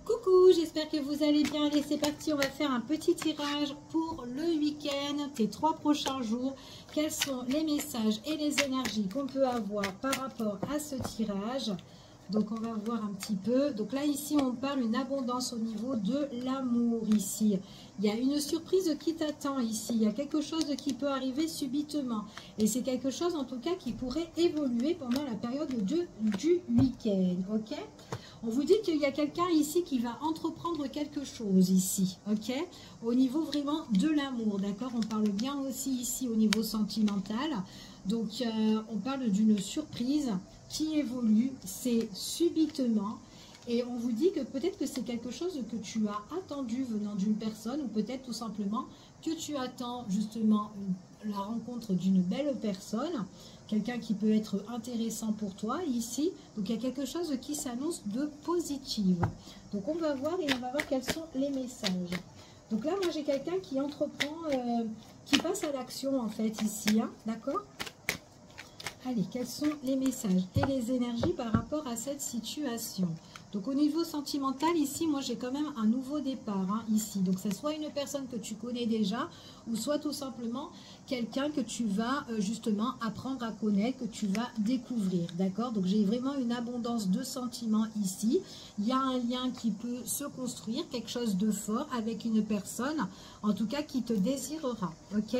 Coucou, j'espère que vous allez bien. Allez, c'est parti, on va faire un petit tirage pour le week-end, tes 3 prochains jours. Quels sont les messages et les énergies qu'on peut avoir par rapport à ce tirage? Donc, on va voir un petit peu. Donc là, ici, on parle d'une abondance au niveau de l'amour ici. Il y a une surprise qui t'attend ici. Il y a quelque chose qui peut arriver subitement. Et c'est quelque chose, en tout cas, qui pourrait évoluer pendant la période du week-end. Ok? On vous dit qu'il y a quelqu'un ici qui va entreprendre quelque chose ici. Ok? Au niveau vraiment de l'amour. D'accord? On parle bien aussi ici au niveau sentimental. Donc, on parle d'une surprise qui évolue, c'est subitement, et on vous dit que peut-être que c'est quelque chose que tu as attendu venant d'une personne, ou peut-être tout simplement que tu attends justement la rencontre d'une belle personne, quelqu'un qui peut être intéressant pour toi ici. Donc il y a quelque chose qui s'annonce de positif. Donc on va voir et on va voir quels sont les messages. Donc là, moi j'ai quelqu'un qui entreprend, qui passe à l'action en fait ici, hein, d'accord? Allez, quels sont les messages et les énergies par rapport à cette situation? Donc, au niveau sentimental, ici, moi, j'ai quand même un nouveau départ, hein, ici. Donc, c'est soit une personne que tu connais déjà, ou soit tout simplement quelqu'un que tu vas justement apprendre à connaître, que tu vas découvrir, d'accord? Donc, j'ai vraiment une abondance de sentiments ici. Il y a un lien qui peut se construire, quelque chose de fort avec une personne, en tout cas, qui te désirera, ok?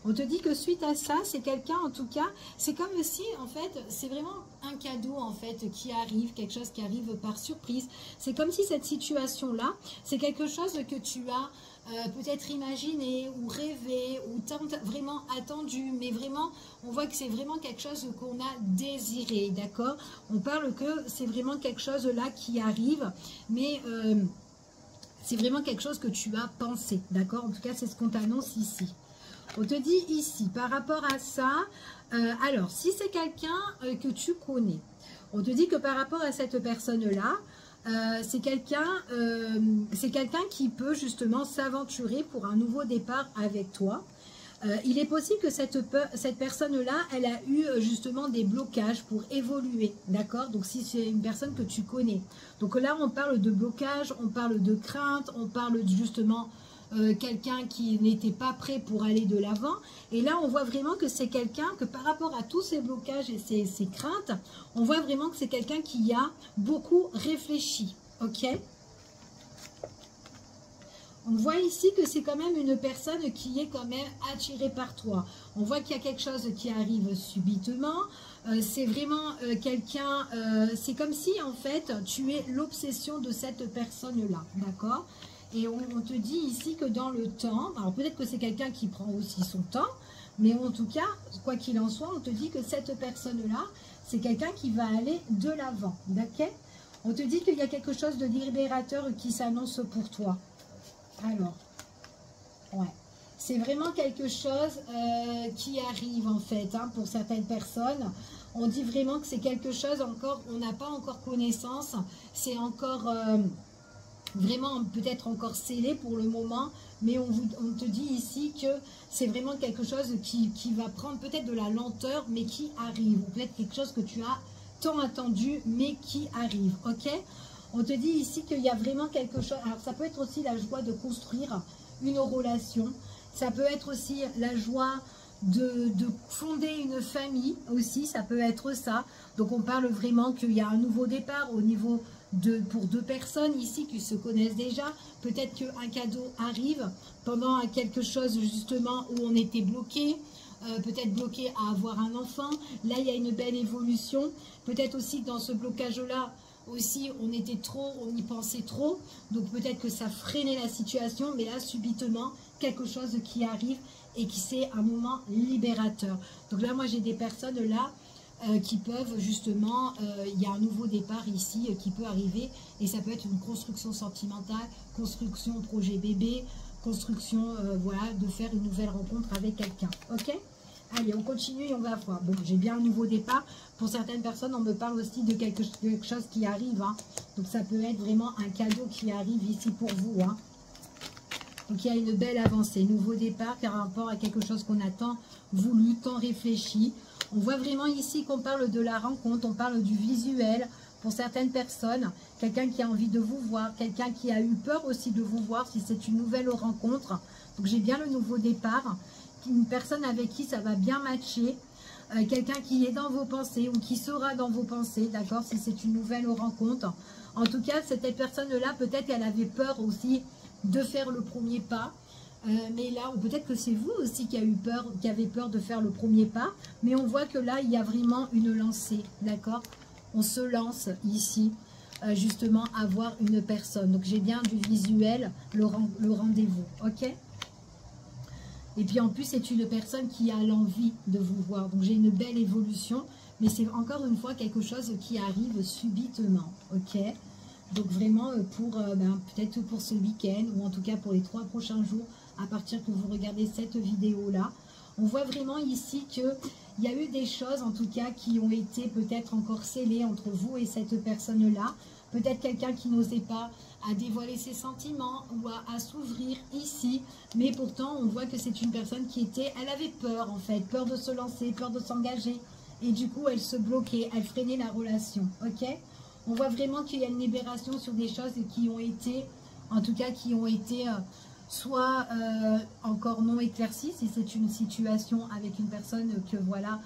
On te dit que suite à ça, c'est quelqu'un, en tout cas, c'est comme si, en fait, c'est vraiment un cadeau, en fait, qui arrive, quelque chose qui arrive par surprise. C'est comme si cette situation-là, c'est quelque chose que tu as peut-être imaginé ou rêvé ou vraiment attendu, mais vraiment, on voit que c'est vraiment quelque chose qu'on a désiré, d'accord? On parle que c'est vraiment quelque chose là qui arrive, mais c'est vraiment quelque chose que tu as pensé, d'accord? En tout cas, c'est ce qu'on t'annonce ici. On te dit ici, par rapport à ça, alors, si c'est quelqu'un que tu connais, on te dit que par rapport à cette personne-là, c'est quelqu'un qui peut justement s'aventurer pour un nouveau départ avec toi. Il est possible que cette personne-là, elle a eu justement des blocages pour évoluer, d'accord? Donc, si c'est une personne que tu connais. Donc là, on parle de blocage, on parle de crainte, on parle justement quelqu'un qui n'était pas prêt pour aller de l'avant. Et là, on voit vraiment que c'est quelqu'un que par rapport à tous ces blocages et ces craintes, on voit vraiment que c'est quelqu'un qui a beaucoup réfléchi. Ok? On voit ici que c'est quand même une personne qui est quand même attirée par toi. On voit qu'il y a quelque chose qui arrive subitement. C'est vraiment quelqu'un, c'est comme si en fait tu es l'obsession de cette personne-là. D'accord? Et on te dit ici que dans le temps, alors peut-être que c'est quelqu'un qui prend aussi son temps, mais en tout cas, quoi qu'il en soit, on te dit que cette personne-là, c'est quelqu'un qui va aller de l'avant, d'accord? On te dit qu'il y a quelque chose de libérateur qui s'annonce pour toi. Alors, ouais, c'est vraiment quelque chose qui arrive en fait, hein, pour certaines personnes. On dit vraiment que c'est quelque chose encore, on n'a pas encore connaissance, c'est encore... vraiment peut-être encore scellé pour le moment, mais on te dit ici que c'est vraiment quelque chose qui va prendre peut-être de la lenteur, mais qui arrive, ou peut-être quelque chose que tu as tant attendu, mais qui arrive, ok? On te dit ici qu'il y a vraiment quelque chose, alors ça peut être aussi la joie de construire une relation, ça peut être aussi la joie de fonder une famille aussi, ça peut être ça. Donc on parle vraiment qu'il y a un nouveau départ au niveau pour 2 personnes ici qui se connaissent déjà. Peut-être qu'un cadeau arrive pendant quelque chose justement où on était bloqué, peut-être bloqué à avoir un enfant. Là il y a une belle évolution. Peut-être aussi que dans ce blocage-là aussi on était trop, on y pensait trop. Donc peut-être que ça freinait la situation, mais là subitement quelque chose qui arrive et qui c'est un moment libérateur. Donc là moi j'ai des personnes là qui peuvent justement, il y a un nouveau départ ici qui peut arriver, et ça peut être une construction sentimentale, construction projet bébé, construction, voilà, de faire une nouvelle rencontre avec quelqu'un, ok? Allez, on continue et on va voir. Bon, j'ai bien un nouveau départ. Pour certaines personnes, on me parle aussi de quelque chose qui arrive, hein. Donc ça peut être vraiment un cadeau qui arrive ici pour vous, hein. Donc il y a une belle avancée, nouveau départ par rapport à quelque chose qu'on a tant voulu, tant réfléchi. On voit vraiment ici qu'on parle de la rencontre, on parle du visuel, pour certaines personnes, quelqu'un qui a envie de vous voir, quelqu'un qui a eu peur aussi de vous voir, si c'est une nouvelle rencontre. Donc j'ai bien le nouveau départ, une personne avec qui ça va bien matcher, quelqu'un qui est dans vos pensées ou qui sera dans vos pensées, d'accord, si c'est une nouvelle rencontre. En tout cas, cette personne-là, peut-être qu'elle avait peur aussi de faire le premier pas. Mais là, ou peut-être que c'est vous aussi qui avez peur de faire le premier pas, mais on voit que là, il y a vraiment une lancée, d'accord? On se lance ici, justement, à voir une personne. Donc, j'ai bien du visuel, le rendez-vous, ok? Et puis, en plus, c'est une personne qui a l'envie de vous voir. Donc, j'ai une belle évolution, mais c'est encore une fois quelque chose qui arrive subitement, ok? Donc, vraiment, pour peut-être pour ce week-end, ou en tout cas pour les 3 prochains jours, à partir que vous regardez cette vidéo-là, on voit vraiment ici qu'il y a eu des choses, en tout cas, qui ont été peut-être encore scellées entre vous et cette personne-là. Peut-être quelqu'un qui n'osait pas à dévoiler ses sentiments ou à s'ouvrir ici. Mais pourtant, on voit que c'est une personne qui elle avait peur, en fait, peur de se lancer, peur de s'engager. Et du coup, elle se bloquait, elle freinait la relation, ok? On voit vraiment qu'il y a une libération sur des choses qui ont été, en tout cas, qui ont été... soit encore non éclairci, si c'est une situation avec une personne que voilà,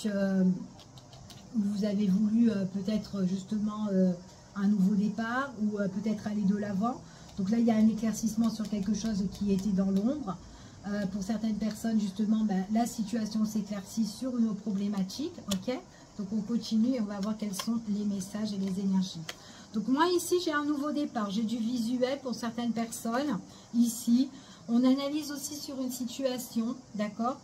que vous avez voulu peut-être justement un nouveau départ ou peut-être aller de l'avant. Donc là, il y a un éclaircissement sur quelque chose qui était dans l'ombre. Pour certaines personnes, justement, la situation s'éclaircit sur une problématique, ok? Donc on continue et on va voir quels sont les messages et les énergies. Donc moi ici j'ai un nouveau départ, j'ai du visuel pour certaines personnes. Ici, on analyse aussi sur une situation, d'accord?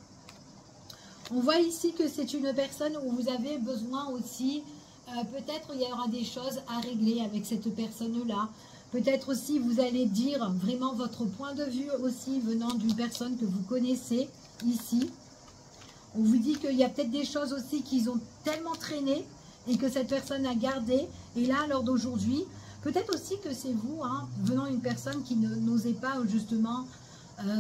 On voit ici que c'est une personne où vous avez besoin aussi, peut-être il y aura des choses à régler avec cette personne-là. Peut-être aussi vous allez dire vraiment votre point de vue aussi venant d'une personne que vous connaissez ici. On vous dit qu'il y a peut-être des choses aussi qu'ils ont tellement traîné et que cette personne a gardé. Et là, lors d'aujourd'hui, peut-être aussi que c'est vous, hein, venant d'une personne qui n'osait pas justement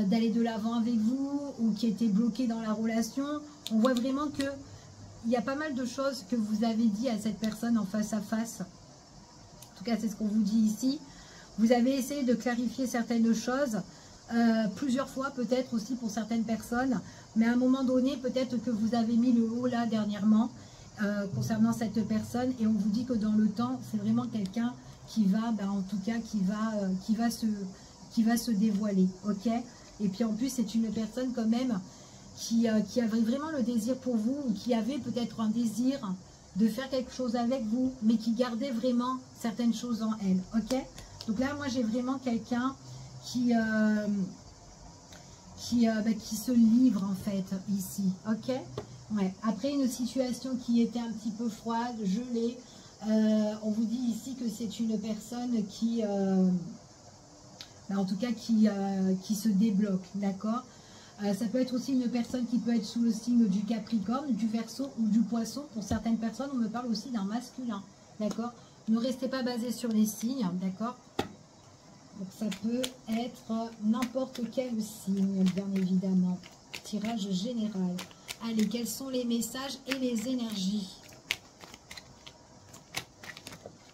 d'aller de l'avant avec vous ou qui était bloquée dans la relation. On voit vraiment qu'il y a pas mal de choses que vous avez dit à cette personne en face à face. En tout cas, c'est ce qu'on vous dit ici. Vous avez essayé de clarifier certaines choses, plusieurs fois peut-être aussi pour certaines personnes. Mais à un moment donné, peut-être que vous avez mis le haut là dernièrement. Concernant cette personne, et on vous dit que dans le temps c'est vraiment quelqu'un qui va en tout cas qui va se dévoiler, ok? Et puis en plus c'est une personne quand même qui avait vraiment le désir pour vous, ou qui avait peut-être un désir de faire quelque chose avec vous, mais qui gardait vraiment certaines choses en elle, ok? Donc là moi j'ai vraiment quelqu'un qui se livre en fait ici, ok? Ouais. Après une situation qui était un petit peu froide, gelée, on vous dit ici que c'est une personne qui, en tout cas qui se débloque, d'accord? Ça peut être aussi une personne qui peut être sous le signe du Capricorne, du Verseau ou du Poisson. Pour certaines personnes, on me parle aussi d'un masculin, d'accord? Ne restez pas basé sur les signes, d'accord? Donc ça peut être n'importe quel signe, bien évidemment. Tirage général. Allez, quels sont les messages et les énergies?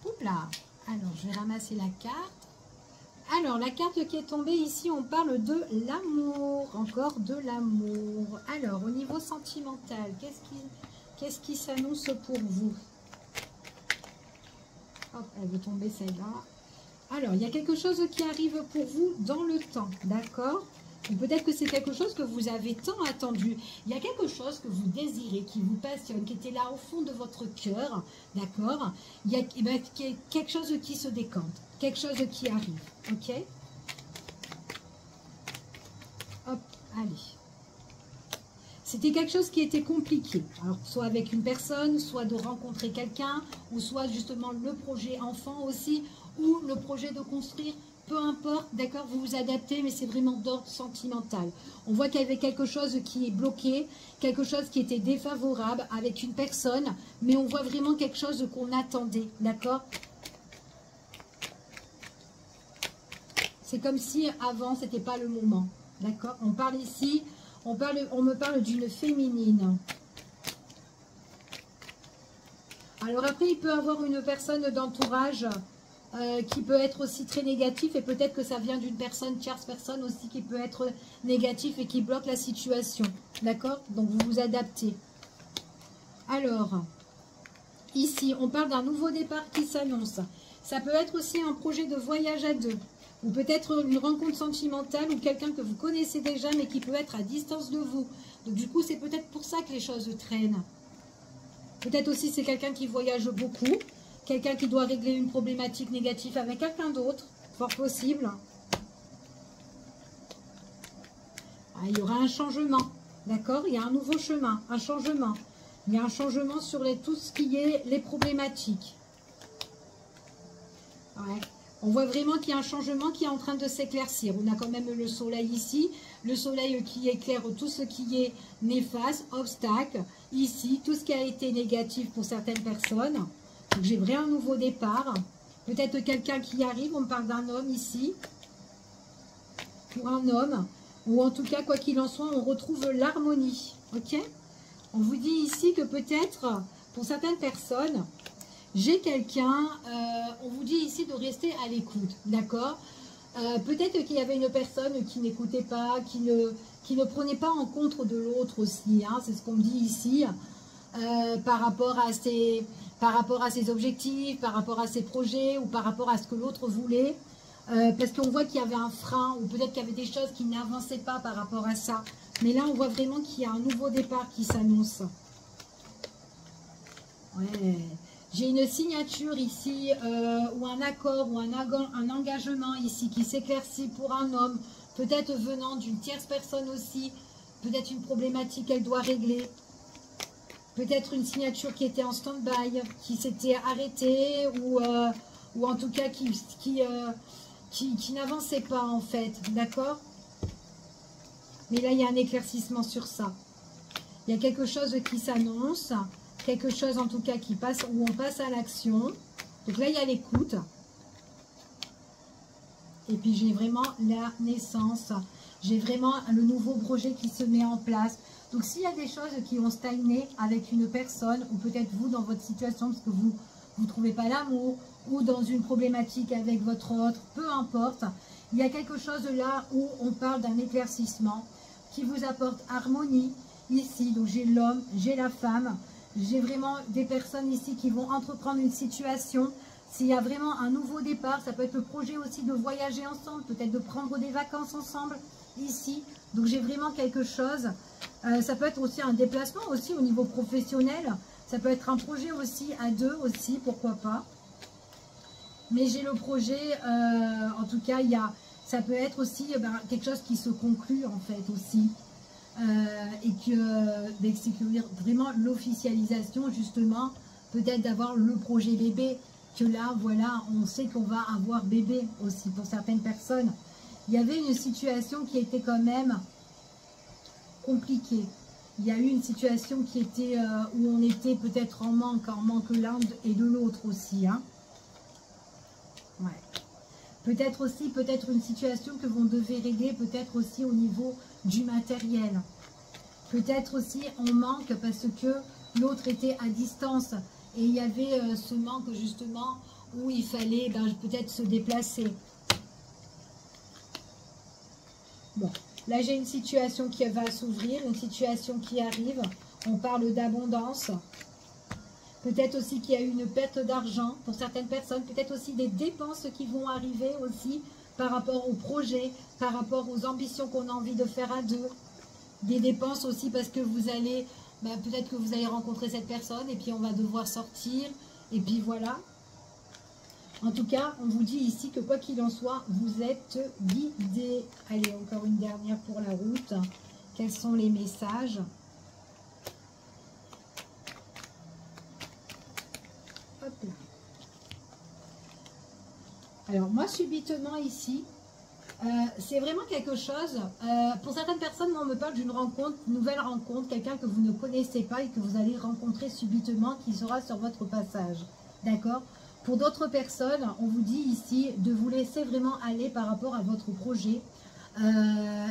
Oups là. Alors, je vais ramasser la carte. Alors, la carte qui est tombée ici, on parle de l'amour. Encore de l'amour. Alors, au niveau sentimental, qu'est-ce qui s'annonce pour vous? Hop, elle veut tomber celle-là. Alors, il y a quelque chose qui arrive pour vous dans le temps, d'accord? Ou peut-être que c'est quelque chose que vous avez tant attendu. Il y a quelque chose que vous désirez, qui vous passionne, qui était là au fond de votre cœur, d'accord? Il y a quelque chose qui se décante, quelque chose qui arrive, ok? Hop, allez. C'était quelque chose qui était compliqué. Alors, soit avec une personne, soit de rencontrer quelqu'un, ou soit justement le projet enfant aussi, ou le projet de construire. Peu importe, d'accord, vous vous adaptez, mais c'est vraiment d'ordre sentimental. On voit qu'il y avait quelque chose qui est bloqué, quelque chose qui était défavorable avec une personne, mais on voit vraiment quelque chose qu'on attendait, d'accord? C'est comme si avant, c'était pas le moment, d'accord? On parle ici, on me parle d'une féminine. Alors après, il peut avoir une personne d'entourage qui peut être aussi très négatif et peut-être que ça vient d'une personne, tierce personne aussi qui peut être négatif et qui bloque la situation. D'accord? Donc vous vous adaptez. Alors, ici, on parle d'un nouveau départ qui s'annonce. Ça peut être aussi un projet de voyage à deux. Ou peut-être une rencontre sentimentale ou quelqu'un que vous connaissez déjà mais qui peut être à distance de vous. Donc du coup, c'est peut-être pour ça que les choses traînent. Peut-être aussi c'est quelqu'un qui voyage beaucoup. Quelqu'un qui doit régler une problématique négative avec quelqu'un d'autre, fort possible. Ah, il y aura un changement, d'accord? Il y a un nouveau chemin, un changement. Il y a un changement sur tout ce qui est les problématiques. Ouais. On voit vraiment qu'il y a un changement qui est en train de s'éclaircir. On a quand même le soleil ici, le soleil qui éclaire tout ce qui est néfaste, obstacle. Ici, tout ce qui a été négatif pour certaines personnes. J'ai vraiment un nouveau départ. Peut-être quelqu'un qui arrive, on me parle d'un homme ici. Pour un homme. Ou en tout cas, quoi qu'il en soit, on retrouve l'harmonie. Ok? On vous dit ici que peut-être, pour certaines personnes, j'ai quelqu'un, on vous dit ici de rester à l'écoute. D'accord? Peut-être qu'il y avait une personne qui n'écoutait pas, qui ne prenait pas en compte de l'autre aussi. Hein, c'est ce qu'on me dit ici. Par rapport à ses objectifs, par rapport à ses projets ou par rapport à ce que l'autre voulait. Parce qu'on voit qu'il y avait un frein ou peut-être qu'il y avait des choses qui n'avançaient pas par rapport à ça. Mais là, on voit vraiment qu'il y a un nouveau départ qui s'annonce. Ouais. J'ai une signature ici ou un accord ou un engagement ici qui s'éclaircit pour un homme. Peut-être venant d'une tierce personne aussi. Peut-être une problématique qu'elle doit régler. Peut-être une signature qui était en stand-by, qui s'était arrêtée ou en tout cas qui n'avançait pas en fait, d'accord? Mais là, il y a un éclaircissement sur ça. Il y a quelque chose qui s'annonce, quelque chose en tout cas qui passe, où on passe à l'action. Donc là, il y a l'écoute. Et puis j'ai vraiment la naissance. J'ai vraiment le nouveau projet qui se met en place. Donc, s'il y a des choses qui ont stagné avec une personne, ou peut-être vous dans votre situation, parce que vous ne trouvez pas l'amour, ou dans une problématique avec votre autre, peu importe, il y a quelque chose là où on parle d'un éclaircissement qui vous apporte harmonie ici. Donc, j'ai l'homme, j'ai la femme, j'ai vraiment des personnes ici qui vont entreprendre une situation. S'il y a vraiment un nouveau départ, ça peut être le projet aussi de voyager ensemble, peut-être de prendre des vacances ensemble ici. Donc, j'ai vraiment quelque chose. Ça peut être aussi un déplacement aussi au niveau professionnel. Ça peut être un projet aussi à deux aussi, pourquoi pas. Mais j'ai le projet, en tout cas, ça peut être aussi quelque chose qui se conclut en fait aussi. Et que c'est vraiment l'officialisation justement, peut-être d'avoir le projet bébé. Que là, voilà, on sait qu'on va avoir bébé aussi pour certaines personnes. Il y avait une situation qui était quand même compliquée. Il y a eu une situation qui était où on était peut-être en manque l'un et de l'autre aussi. Hein. Ouais. Peut-être aussi, peut-être une situation que vous devez régler, peut-être aussi au niveau du matériel. Peut-être aussi on manque parce que l'autre était à distance et il y avait ce manque justement où il fallait peut-être se déplacer. Bon, là j'ai une situation qui va s'ouvrir, une situation qui arrive. On parle d'abondance. Peut-être aussi qu'il y a eu une perte d'argent pour certaines personnes. Peut-être aussi des dépenses qui vont arriver aussi par rapport au projet, par rapport aux ambitions qu'on a envie de faire à deux. Des dépenses aussi parce que vous allez, peut-être que vous allez rencontrer cette personne et puis on va devoir sortir. Et puis voilà. En tout cas, on vous dit ici que quoi qu'il en soit, vous êtes guidés. Allez, encore une dernière pour la route. Quels sont les messages ? Hop là. Alors, moi, subitement ici, c'est vraiment quelque chose, pour certaines personnes, moi, on me parle d'une rencontre, nouvelle rencontre, quelqu'un que vous ne connaissez pas et que vous allez rencontrer subitement, qui sera sur votre passage. D'accord ? Pour d'autres personnes, on vous dit ici de vous laisser vraiment aller par rapport à votre projet,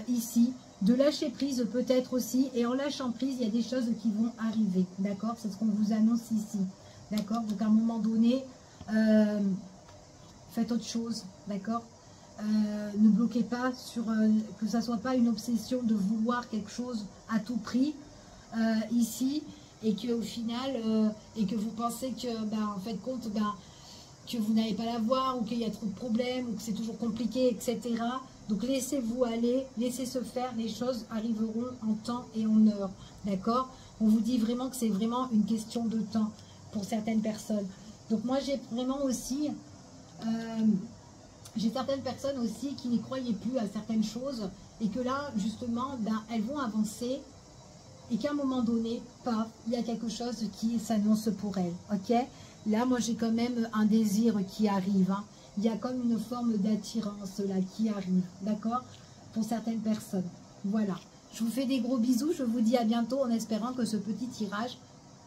ici, de lâcher prise peut-être aussi, et en lâchant prise, il y a des choses qui vont arriver, d'accord? C'est ce qu'on vous annonce ici, d'accord? Donc à un moment donné, faites autre chose, d'accord? Ne bloquez pas sur que ça soit pas une obsession de vouloir quelque chose à tout prix ici, et que au final et que vous pensez que en fait compte que vous n'allez pas la voir, ou qu'il y a trop de problèmes, ou que c'est toujours compliqué, etc. Donc laissez-vous aller, laissez se faire, les choses arriveront en temps et en heure, d'accord? On vous dit vraiment que c'est vraiment une question de temps pour certaines personnes. Donc moi j'ai vraiment aussi j'ai certaines personnes aussi qui n'y croyaient plus à certaines choses, et que là justement elles vont avancer, et qu'à un moment donné, paf, il y a quelque chose qui s'annonce pour elles, ok? Là, moi, j'ai quand même un désir qui arrive, hein. Il y a comme une forme d'attirance là qui arrive, d'accord? Pour certaines personnes. Voilà. Je vous fais des gros bisous. Je vous dis à bientôt, en espérant que ce petit tirage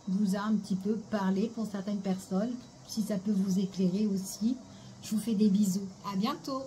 vous a un petit peu parlé pour certaines personnes. Si ça peut vous éclairer aussi. Je vous fais des bisous. À bientôt.